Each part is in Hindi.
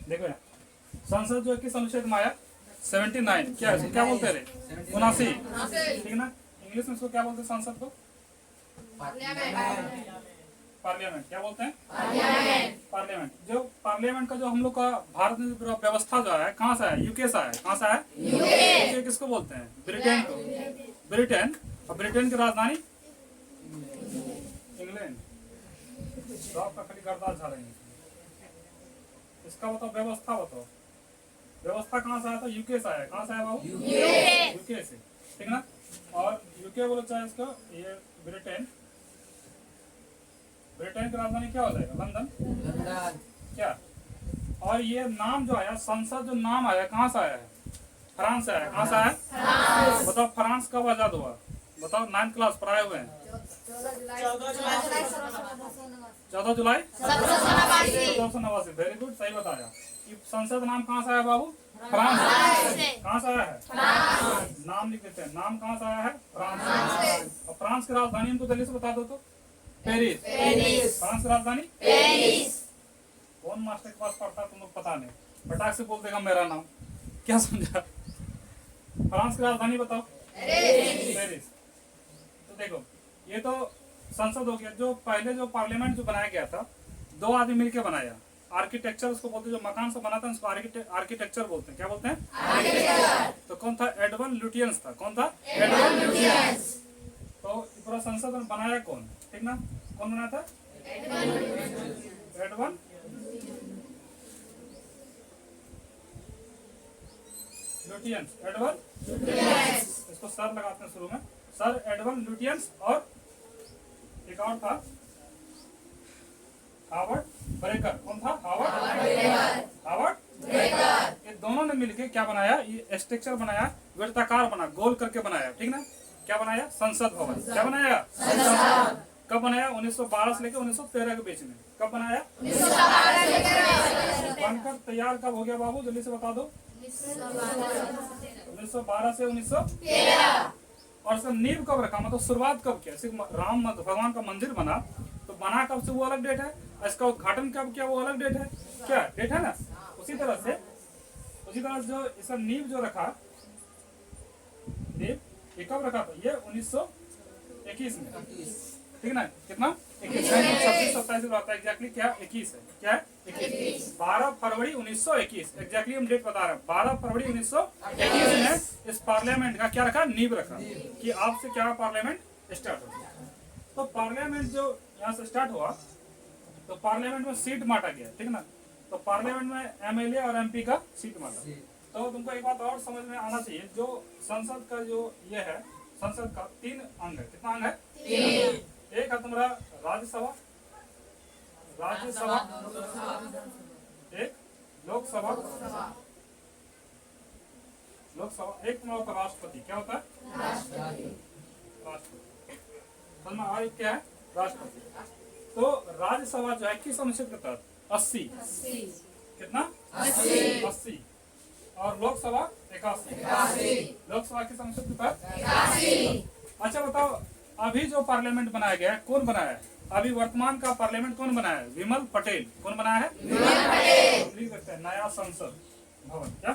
देखो यार, संसद जो किस अनुच्छेद में आया? 79। क्या है, क्या बोलते हैं? 79, ठीक ना। इंग्लिश में इसको क्या बोलते हैं? संसद को पार्लियामेंट। क्या बोलते हैं? पार्लियामेंट। जो पार्लियामेंट का जो हम लोग का भारत में व्यवस्था जो है कहाँ से है? यूके से है। कहाँ से है? यूके किसको बोलते हैं? ब्रिटेन को। ब्रिटेन। और ब्रिटेन की राजधानी इंग्लैंड। तो आपका खाली गर्दार जा रहे हैं। इसका बताओ, व्यवस्था बताओ। व्यवस्था कहाँ से आया था? यूके से आया। कहाँ से आया बाबू? यूके से, ठीक ना। और यूके बोलो चाहे इसको, ये ब्रिटेन। ब्रिटेन की राजधानी क्या हो जाएगा? लंदन। क्या? और ये नाम जो आया, संसद जो नाम आया, कहाँ से आया है? फ्रांस से आया। कहाँ से आया? बताओ, फ्रांस कब आजाद हुआ? बताओ, 9th क्लास पढ़ाए हुए हैं। 14 जुलाई 1789। वेरी गुड, सही बताया। कि संसद नाम कहाँ से आया बाबू? फ्रांस। कहाँ से आया है? नाम लिख देते हैं। नाम कहाँ से आया है? फ्रांस से। और फ्रांस की राजधानी हमको जल्दी से बता दो तो। पेरिस। फ्रांस की राजधानी पेरिस। कौन मास्टर के पास पढ़ता तुम लोग पता नहीं, फटाक से बोल देगा मेरा नाम। क्या समझा? फ्रांस की राजधानी बताओ। पेरिस। तो देखो, ये तो संसद हो गया। जो पहले जो पार्लियामेंट जो बनाया गया था, 2 आदमी मिलकर बनाया। आर्किटेक्चर उसको बोलते हैं, जो मकान से बनाता है उसको आर्किटेक्चर बोलते हैं। क्या बोलते हैं? आर्किटेक्चर। तो कौन था? एडवर्ड लुटियंस था। कौन था? Edward Lutyens. तो पूरा संसद बनाया कौन? ठीक ना। कौन बनाया था? Edward Lutyens. Edward Lutyens. इसको सर लगाते हैं शुरू में। Sir Edward Lutyens. और एक और था, हावर्ड ब्रेकर। कौन था? Herbert Baker. ये दोनों ने मिलके क्या बनाया? ये स्ट्रक्चर बनाया, वृत्ताकार बना, गोल करके बनाया, ठीक ना। क्या बनाया? संसद भवन। क्या बनाया? संसद। कब बनाया? 1912 से लेकर 1913 के बीच में। कब बनाया? 1912 से लेकर। बनकर तैयार कब हो गया बाबू? जल्दी से बता दो। 1912 से 1913। और सर नींव कब रखा, मतलब शुरुआत कब किया? सिर्फ राम भगवान का मंदिर बना तो बना कब से, वो अलग डेट है। इसका उद्घाटन कब किया, वो अलग डेट है। क्या डेट है ना। उसी तरह से जो इसका नींव जो रखा, नींव ये कब रखा था? ये 1921 में, ठीक ना। कितना? 26, 27 रहता है। एग्जैक्टली क्या? 21 है। क्या है? 21। 12 फरवरी 1921। एग्जैक्टली हम डेट बता रहे हैं। 12 फरवरी 1921 में इस पार्लियामेंट का क्या रखा? नींव रखा कि आपसे क्या पार्लियामेंट स्टार्ट हो। तो पार्लियामेंट जो यहाँ से स्टार्ट हुआ, तो पार्लियामेंट में सीट बांटा गया, ठीक ना। तो पार्लियामेंट में एमएलए और एमपी का सीट बांटा। तो तुमको एक बात और समझ में आना चाहिए, जो संसद का जो ये है, संसद का 3 अंग है। कितना अंग है? 3। एक है तुम्हारा राज्यसभा, एक लोकसभा, एक तुम्हारा राष्ट्रपति। क्या होता है? राष्ट्रपति। और एक क्या है? राष्ट्रपति। तो राज्यसभा जो है किस अनुच्छेद के तहत? 80। कितना? 80। और लोकसभा 81। लोकसभा किस अनुच्छेद के तहत? 81। अच्छा बताओ, अभी जो पार्लियामेंट बनाया गया है, कौन बनाया है? अभी वर्तमान का पार्लियामेंट कौन बनाया है? विमल पटेल। कौन बनाया है? विमल पटेल। लिख सकते हैं नया संसद भवन। क्या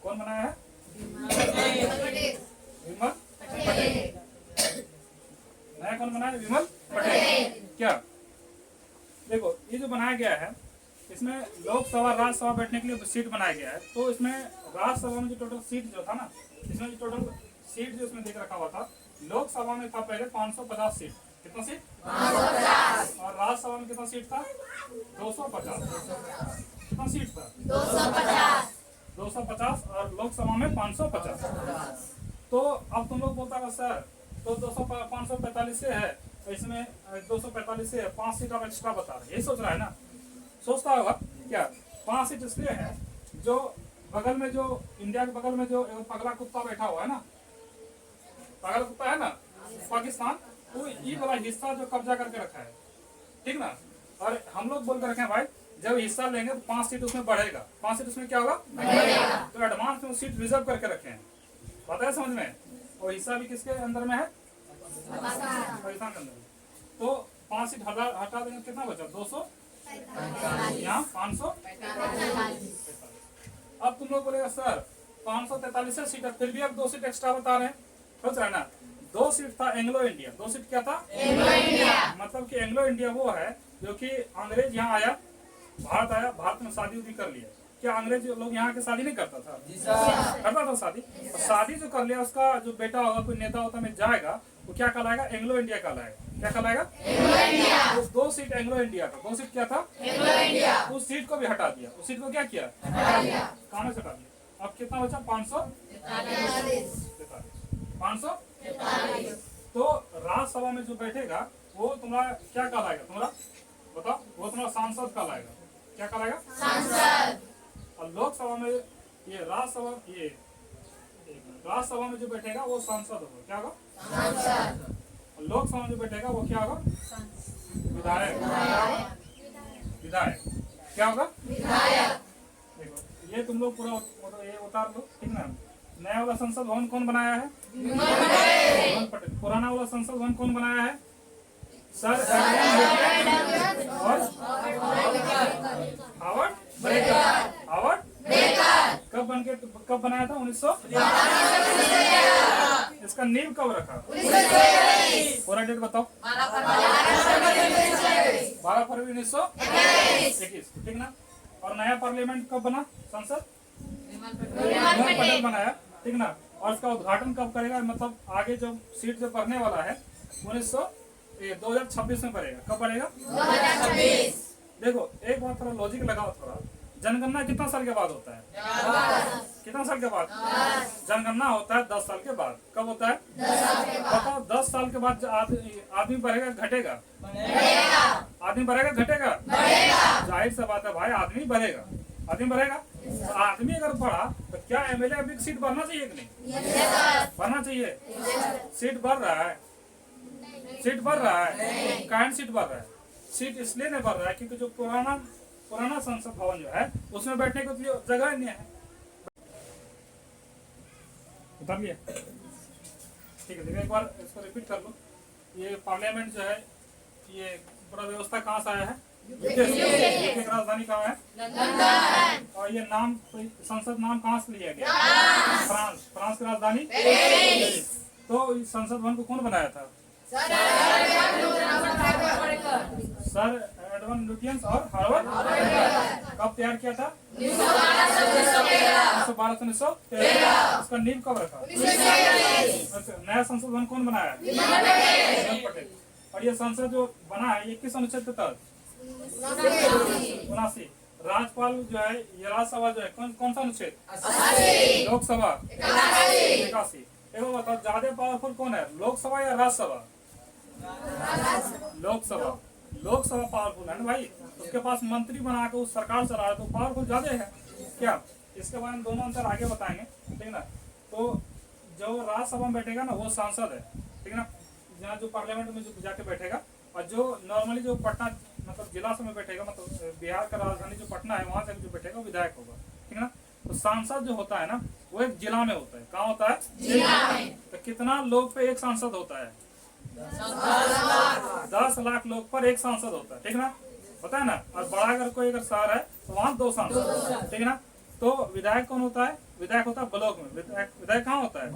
कौन बनाया है? विमल पटेल। नया कौन बनाया है? विमल पटेल। क्या देखो, ये जो बनाया गया है, इसमें लोकसभा राज्यसभा बैठने के लिए सीट बनाया गया है। तो इसमें राज्यसभा में जो टोटल सीट जो था ना, इसमें जो टोटल सीट जो इसमें देख रखा हुआ था, लोकसभा में था पहले 550 सीट। कितना सीट? 550। और राज्यसभा में कितना सीट था? 250। कितना सीट था? 250। और लोकसभा में 550। तो अब तुम लोग बोलता है सर, तो 545 से है, इसमें 245 से है, 5 सीट आप एक्स्ट्रा बता रहे, यही सोच रहा है ना। सोचता होगा क्या 5 सीट इसलिए है, जो बगल में जो इंडिया के बगल में जो पगला कुत्ता बैठा हुआ है ना, पगला कुत्ता है ना, पाकिस्तान, वो ये वाला हिस्सा जो कब्जा करके रखा है, ठीक ना। और हम लोग बोल कर रखे हैं भाई, जब हिस्सा लेंगे तो 5 सीट उसमें बढ़ेगा, 5 सीट उसमें क्या होगा? तो एडवांस में सीट रिजर्व करके रखे हैं, पता है समझ में। और हिस्सा भी किसके अंदर में है? पाकिस्तान के अंदर में। तो 5 सीट हटा देंगे, कितना बचा? 200, यहाँ 545। अब तुम लोग बोलेगा सर 543 सीट है, फिर भी अब 2 सीट एक्स्ट्रा बता रहे हैं, सोच रहे ना। 2 सीट था एंग्लो इंडिया, 2 सीट क्या था? Anglo India. मतलब कि एंग्लो इंडिया वो है जो कि अंग्रेज यहाँ आया, भारत आया, भारत में शादी उदी कर लिया। क्या अंग्रेज लोग यहाँ के शादी नहीं करता था? करता था शादी। शादी जो कर लिया, उसका जो बेटा होगा, कोई नेता होता में जाएगा, वो क्या कहलाएगा? एंग्लो इंडिया कहलाएगा। क्या कहलाएगा? Anglo India. उस 2 सीट एंग्लो इंडिया था, 2 सीट क्या था? Anglo India. उस सीट को भी हटा दिया, उस सीट को क्या किया? हटा दिया। कहाँ से हटा दिया? अब कितना बचा? 543। तो राज्यसभा में जो बैठेगा वो तुम्हारा क्या कहलाएगा? तुम्हारा बताओ, वो तुम्हारा सांसद कहलाएगा। क्या कहलाएगा? सांसद। और लोकसभा में ये राज्यसभा में जो बैठेगा वो सांसद होगा। क्या होगा? सांसद। और लोकसभा में जो बैठेगा वो क्या होगा? विधायक। विधायक क्या होगा? विधायक। देखो ये तुम लोग पूरा ये उतार लो, ठीक ना। नया वाला संसद भवन कौन बनाया है? विमल पटेल। पुराना वाला संसद भवन कौन बनाया है? सर और हावर्ड ब्रेकर। कब बनाया था? 1900। इसका नींव कब रखा? पूरा डेट बताओ। 12 फरवरी 1921, ठीक ना। और नया पार्लियामेंट कब बना? संसद विमल पटेल बनाया, ठीक ना। और इसका उद्घाटन कब करेगा? मतलब आगे जो सीट जो बढ़ने वाला है 2026 में पड़ेगा। कब पड़ेगा? 2026। देखो एक बात थोड़ा लॉजिक लगाओ थोड़ा। जनगणना कितना साल के बाद होता है? कितना साल के बाद? जनगणना होता है 10 साल के बाद। कब होता है? 10 साल के बाद। बताओ 10 साल के बाद आदमी बढ़ेगा घटेगा? आदमी बढ़ेगा घटेगा? जाहिर सा बात है भाई, आदमी बढ़ेगा। आदमी बढ़ेगा। तो आदमी अगर बढ़ा तो क्या एमएलए अभी सीट बढ़ना चाहिए कि नहीं? बढ़ना चाहिए। सीट बढ़ रहा है? सीट बढ़ रहा है। काहे सीट बढ़ रहा है? सीट इसलिए नहीं बढ़ रहा है क्योंकि जो पुराना संसद भवन जो है उसमें बैठने को जगह नहीं है। उतार लिया? ठीक है, देखिए एक बार इसको रिपीट कर लो। ये पार्लियामेंट जो है, ये पूरा व्यवस्था कहाँ से आया है? यूके की राजधानी कहाँ है? लंदन। और ये नाम, संसद नाम कहाँ से लिया गया? फ्रांस। फ्रांस की राजधानी पेरिस। तो इस संसद भवन को कौन बनाया था? सर एडवर्ड लुटियंस और हार्वर्ड। कब तैयार किया था? 1912-1913। इसका नींव कब रखा? नया संसद भवन कौन बनाया? विमल पटेल। और ये संसद जो बना है ये किस अनुच्छेद के तहत? 79। राज्यपाल जो है, ये राज्यसभा जो है कौन सा अनुच्छेद? 80। लोकसभा 81। देखो बताओ ज्यादा पावरफुल कौन है, लोकसभा या राज्यसभा? लोकसभा। लोकसभा पावरफुल है ना भाई, उसके पास मंत्री बना के उस सरकार चला रहा है तो पावरफुल ज्यादा है क्या? इसके बारे में दोनों अंतर आगे बताएंगे, ठीक ना। तो जो राज्यसभा में बैठेगा ना वो सांसद है, ठीक ना। जहाँ जो पार्लियामेंट में जो जाके बैठेगा, और जो नॉर्मली जो पटना मतलब जिला से में बैठेगा, मतलब बिहार का राजधानी जो पटना है वहां से जो बैठेगा विधायक होगा, ठीक ना। तो सांसद जो होता है ना वो एक जिला में होता है। कहाँ होता है? जिला में। तो कितना लोग पे एक सांसद होता है? 10 लाख लोग पर एक सांसद होता है, ठीक ना, पता है ना। और बड़ा अगर कोई अगर शहर है तो वहाँ 2 सांसद, ठीक ना। तो विधायक कौन होता है? विधायक होता है ब्लॉक में। विधायक कहाँ होता है?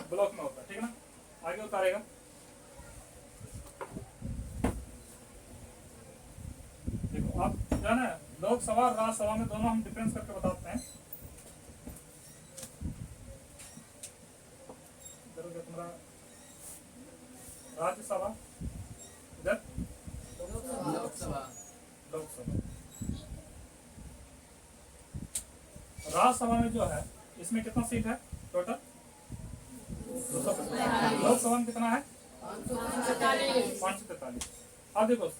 ब्लॉक में होता है, ठीक ना। आगे उतारेगा। देखो आप जो है ना लोकसभा और राज्यसभा में दोनों हम डिफरेंस करके बताते हैं। तुम्हारा राज्यसभा, इधर लोकसभा। राज्यसभा में जो है इसमें कितना सीट है टोटल? 245। लोकसभा में कितना है? 543। अब देखो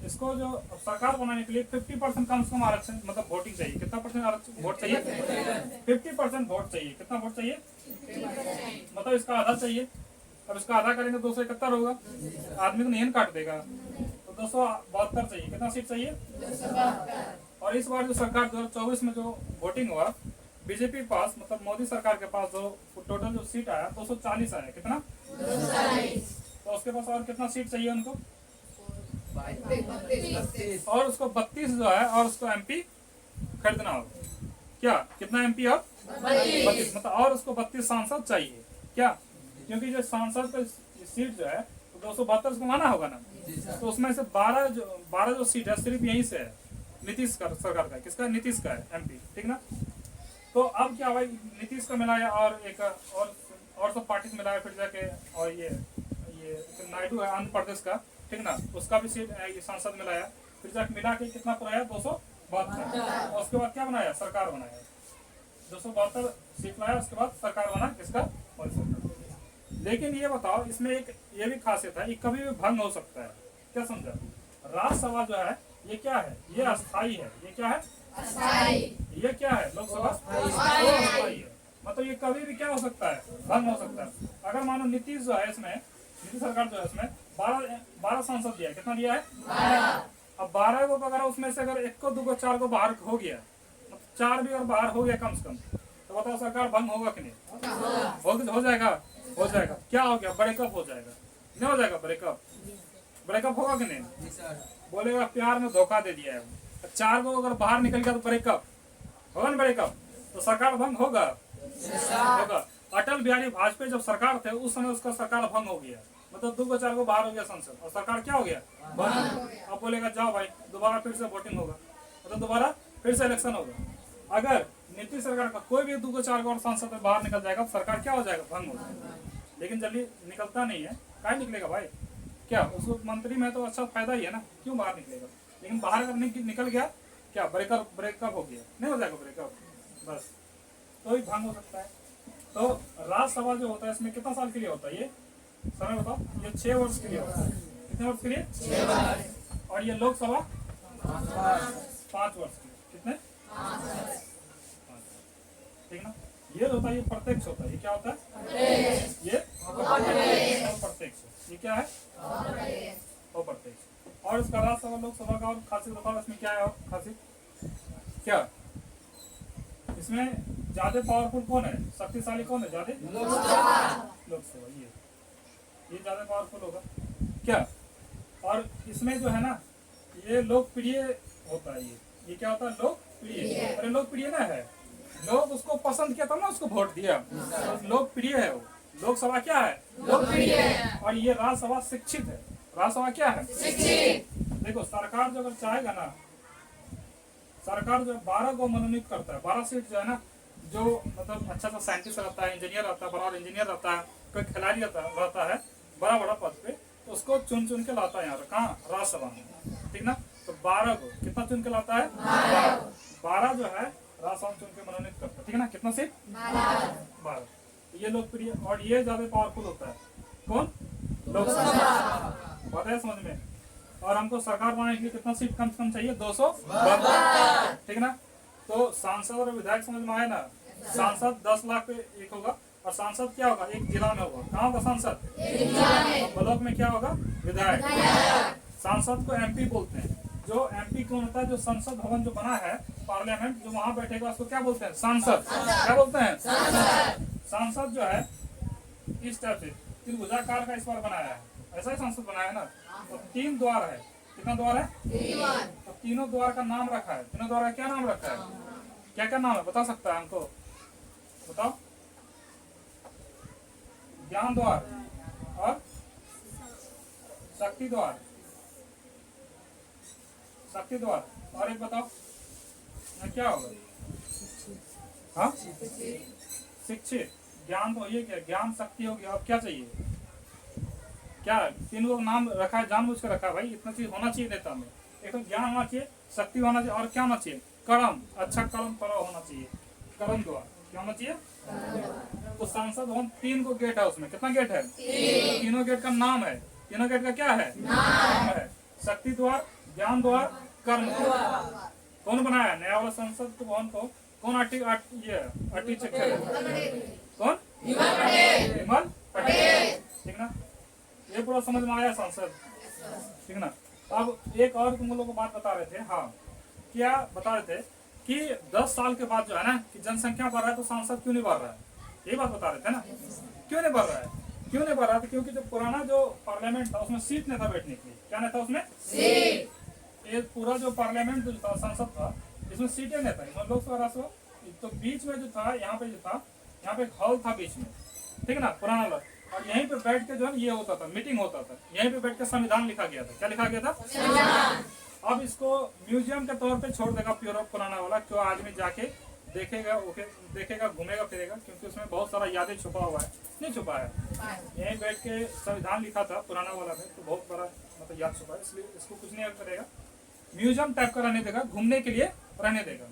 इसको जो सरकार बनाने के लिए 50% कम से कम आरक्षण मतलब वोटिंग चाहिए। कितना परसेंट आरक्षण वोट चाहिए? 50% वोट चाहिए। कितना वोट चाहिए? मतलब इसका आधा चाहिए। अब इसका आधा करेंगे 271 होगा, आदमी को नहीं काट देगा, तो 272 चाहिए। कितना सीट चाहिए? और इस बार जो सरकार 2024 में जो वोटिंग हुआ बीजेपी पास मतलब मोदी सरकार के पास जो टोटल जो सीट आया 240 आया। कितना? 240। तो उसके पास और कितना सीट चाहिए उनको? और उसको 32 जो है और उसको एमपी खरीदना होगा। क्या कितना एमपी और 32, मतलब और उसको 32 सांसद चाहिए। क्या, क्योंकि जो सांसद का सीट जो है तो 272 को माना होगा ना, तो उसमें से 12 जो सीट है सिर्फ यहीं से है नीतीश सरकार का। किसका? नीतीश का है एमपी, ठीक ना। तो अब क्या हुआ, नीतीश का मिलाया और एक और सब पार्टी से मिलाया, फिर जाके और ये नायडू है आंध्र प्रदेश का, ठीक ना, उसका भी सीट सांसद मिलाया, फिर जाके मिला के कितना पुराया 272। और उसके बाद क्या बनाया? सरकार बनाया, 272 सीट लाया, उसके बाद सरकार बना किसका? मोदी सरकार। लेकिन ये बताओ, इसमें एक ये भी खासियत है, ये कभी भी भंग हो सकता है। क्या समझा? राज्यसभा जो है ये क्या है? ये अस्थाई है। ये क्या है? अस्थाई। ये क्या है? लोकसभा अस्थाई है, मतलब ये कभी भी क्या हो सकता है? भंग हो सकता है। अगर मानो नीतीश जो है इसमें, नीतीश सरकार जो है इसमें 12 सांसद दिया है। कितना दिया है? 12। अब 12 को अगर उसमें से अगर 1 को 2 को 4 को बाहर हो गया, 4 भी और बाहर हो गया कम से कम, तो बताओ सरकार भंग होगा कि नहीं? हो जाएगा। हो जाएगा। क्या हो गया? ब्रेकअप हो जाएगा। नहीं हो जाएगा ब्रेकअप? ब्रेकअप होगा कि नहीं? बोलेगा प्यार में धोखा दे दिया है। 4 को अगर बाहर निकल गया तो ब्रेकअप होगा ना? ब्रेकअप तो सरकार भंग होगा। होगा। अटल बिहारी वाजपेयी जब सरकार थे उस समय उसका सरकार भंग हो गया, मतलब 2 को 4 को बाहर हो गया संसद, और सरकार क्या हो गया? भंग। अब बोलेगा जाओ भाई दोबारा फिर से वोटिंग होगा, मतलब दोबारा फिर से इलेक्शन होगा। अगर नीतीश सरकार का कोई भी 2 को 4 को और सांसद में बाहर निकल जाएगा, सरकार क्या हो जाएगा? भंग हो जाएगा। लेकिन जल्दी निकलता नहीं है, क्या निकलेगा भाई? क्या उसको मंत्री में तो अच्छा फायदा ही है ना, क्यों बाहर निकलेगा? लेकिन बाहर अगर निकल गया, क्या ब्रेकअप हो गया? नहीं हो जाएगा ब्रेकअप, बस तो ही भंग हो सकता है। तो राज्यसभा जो होता है इसमें कितना साल के लिए होता है? ये समय बताओ। ये 6 वर्ष के लिए होता है। कितने वर्ष के लिए? 6 वर्ष। और ये लोकसभा 5 वर्ष के लिए। कितने? 5। ठीक ना। ये होता है, ये प्रत्यक्ष होता है। ये क्या होता है? ये प्रत्यक्ष। ये क्या है? अप्रत्यक्ष। और इसका राज्यसभा लोकसभा का और खासियत बताओ, इसमें क्या है और खासियत? क्या इसमें ज्यादा पावरफुल कौन है? शक्तिशाली कौन है ज्यादा? लोकसभा। ये ज्यादा पावरफुल होगा। क्या? और इसमें जो है ना, ये लोकप्रिय होता है। ये क्या होता है? लोकप्रिय। अरे लोकप्रिय ना है, लोग उसको पसंद किया तब ना उसको वोट दिया, तो लोकप्रिय है वो। लोकसभा क्या है? लोकप्रिय है। और ये राज्यसभा शिक्षित है। राज्यसभा क्या है? शिक्षित। देखो सरकार जो अगर चाहेगा ना, सरकार जो 12 को मनोनीत करता है, 12 सीट जो है ना, जो मतलब अच्छा सा साइंटिस्ट रहता है, इंजीनियर रहता है, बड़ा इंजीनियर रहता है, कोई खिलाड़ी रहता है बड़ा पद पे, तो उसको चुन के लाता है यहाँ पे। कहाँ? राज्यसभा में, ठीक ना। तो 12 को कितना चुन के लाता है? 12 जो है राज्यसभा चुन के मनोनीत करता है, ठीक ना। कितना सीट? 12। ये लोकप्रिय और ये ज्यादा पावरफुल होता है। कौन? लोकसभा। बात है समझ में? और हमको सरकार बनाने के लिए कितना सीट कम से कम चाहिए? 272, ठीक ना। तो सांसद और विधायक समझ में आया ना। सांसद 10 लाख पे एक होगा, और सांसद क्या होगा? एक जिला में होगा। कहाँ होगा सांसद? ब्लॉक में क्या होगा? विधायक। सांसद को एमपी बोलते हैं। जो एमपी कौन होता है? जो संसद भवन जो बना है, पार्लियामेंट जो वहां बैठेगा, उसको क्या बोलते हैं? सांसद। क्या बोलते हैं? सांसद जो है इस टाइप से त्रिभुजाकार का इस बार बनाया है, ऐसा ही संसद बनाया है ना। तो 3 द्वार है। कितना द्वार है? 3। तो तीनों द्वार का नाम रखा है। तीनों द्वार का क्या नाम रखा है? क्या क्या नाम है? बता सकता है हमको? बताओ। ज्ञान द्वार और शक्ति द्वार। शक्ति द्वार और एक बताओ क्या होगा? हाँ, शिक्षित। ज्ञान तो ये क्या? ज्ञान शक्ति होगी। अब क्या चाहिए? क्या? तीनों नाम रखा है, जानबूझ कर रखा है भाई। इतना चीज होना चाहिए नेता में। एक तो ज्ञान होना चाहिए, शक्ति होना चाहिए, और क्या होना चाहिए? कर्म। अच्छा कर्म फलो होना चाहिए। कर्म द्वार क्या होना चाहिए? तो संसद भवन 3 को गेट है उसमें। कितना गेट है? 3। तीनों गेट का नाम है। तीनों गेट का क्या है? नाम है। शक्ति द्वार, ज्ञान द्वार, कर्म द्वार। कौन बनाया नया वाला संसद भवन को? कौन आर्किटेक्चर है? कौन? विमल पटेल, ठीक ना। ये पूरा समझ में आया संसद, ठीक ना। अब एक और तुम लोगों को बात बता रहे थे। हाँ, क्या बता रहे थे कि 10 साल के बाद जो है ना, कि जनसंख्या बढ़ रहा है तो सांसद क्यों नहीं बढ़ रहा है? यही बात बता रहे थे ना। क्यों नहीं बढ़ रहा है? क्यों नहीं बढ़ रहा था? क्योंकि जो पुराना जो पार्लियामेंट था उसमें सीट नहीं था बैठने के लिए। क्या नहीं था उसमें? सीट। ये पूरा जो पार्लियामेंट जो था, संसद था, इसमें सीटें नहीं था, इसमें लोकसभा राज्यसभा। तो बीच में जो था, यहाँ पे जो था, यहाँ पे एक हॉल था बीच में, ठीक है ना, पुराना वाला। और यहीं पे बैठ के जो है ना ये होता था, मीटिंग होता था, यहीं पे बैठ के संविधान लिखा गया था। क्या लिखा गया था? अब इसको म्यूजियम के तौर पे छोड़ देगा प्योर पुराना वाला, क्यों आदमी जाके देखेगा, ओके देखेगा, घूमेगा फिरेगा, क्योंकि उसमें बहुत सारा यादें छुपा हुआ है। नहीं छुपा है, यहीं बैठ के संविधान लिखा था पुराना वाला में, तो बहुत बड़ा मतलब याद छुपा है, इसलिए इसको कुछ नहीं करेगा, म्यूजियम टाइप का रहने देगा, घूमने के लिए रहने देगा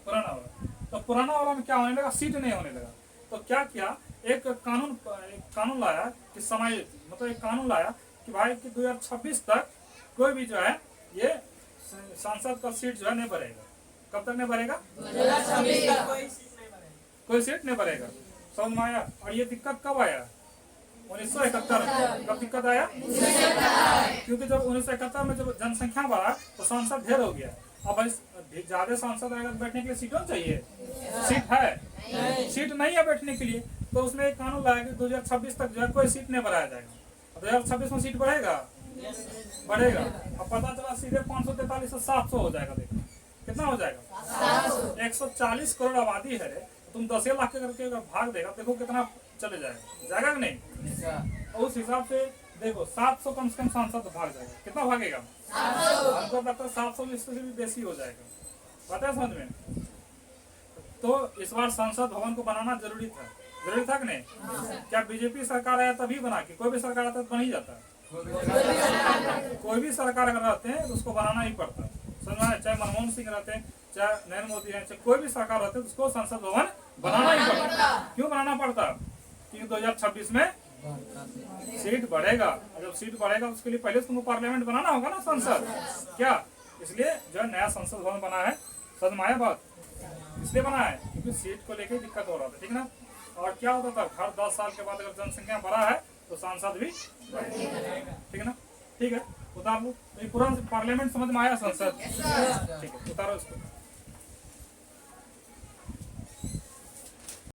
पुराना वाला। तो पुराना वाला में क्या होने लगा? सीट नहीं होने लगा। तो क्या किया, एक कानून लाया कि समायोजित, मतलब एक कानून लाया कि भाई कि 2026 तक कोई भी जो है ये सांसद का सीट जो है नहीं भरेगा। कब तक नहीं भरेगा? 2026 तक कोई सीट नहीं भरेगा। समझ में आया? और ये दिक्कत कब आया? 1971। कब दिक्कत आया? क्योंकि जब 1971 में जब जनसंख्या बढ़ा तो सांसद ढेर हो गया। अब ज्यादा सांसद रहेगा तो बैठने के लिए सीट चाहिए, सीट है? सीट नहीं है बैठने के लिए, तो उसमें एक कानून लाया कि 2026 तक जो है कोई सीट नहीं भराया जाएगा। 2026 में सीट बढ़ेगा? बढ़ेगा। अब पता चला सीधे 543 से 700 हो जाएगा। देखो कितना हो जाएगा? 140 करोड़ आबादी है, तुम 10 लाख करके भाग देगा, देखो कितना चले जाएगा, जाएगा कि नहीं? उस हिसाब से देखो 700 कम से कम सांसद भाग जाएगा। कितना भागेगा? हमको लगता है 700 से भी बेसी हो जाएगा। पता है समझ में? तो इस बार संसद भवन को बनाना जरूरी था कि नहीं? क्या बीजेपी सरकार आया तभी बना के? कोई भी सरकार आता तो बन ही जाता है। कोई भी सरकार अगर रहते हैं तो उसको बनाना ही पड़ता है। समझ में? चाहे मनमोहन सिंह रहते हैं, चाहे नरेंद्र मोदी है, चाहे कोई भी सरकार रहते है तो उसको संसद भवन बनाना ही पड़ता। क्यों बनाना पड़ता? क्योंकि 2026 में सीट बढ़ेगा। जब सीट बढ़ेगा उसके लिए पहले तुमको पार्लियामेंट बनाना होगा ना, संसद। क्या इसलिए जो है नया संसद भवन बना है? समझ में आया बात? इसलिए बना है क्योंकि सीट को लेकर दिक्कत हो रहा था, ठीक ना। और क्या होता था, हर 10 साल के बाद अगर जनसंख्या बढ़ा है तो सांसद भी बढ़ेगा, ठीक है ना। ठीक है, उतार लो। पूरा पार्लियामेंट समझ में आया? संसद, ठीक है, उतारो इसको।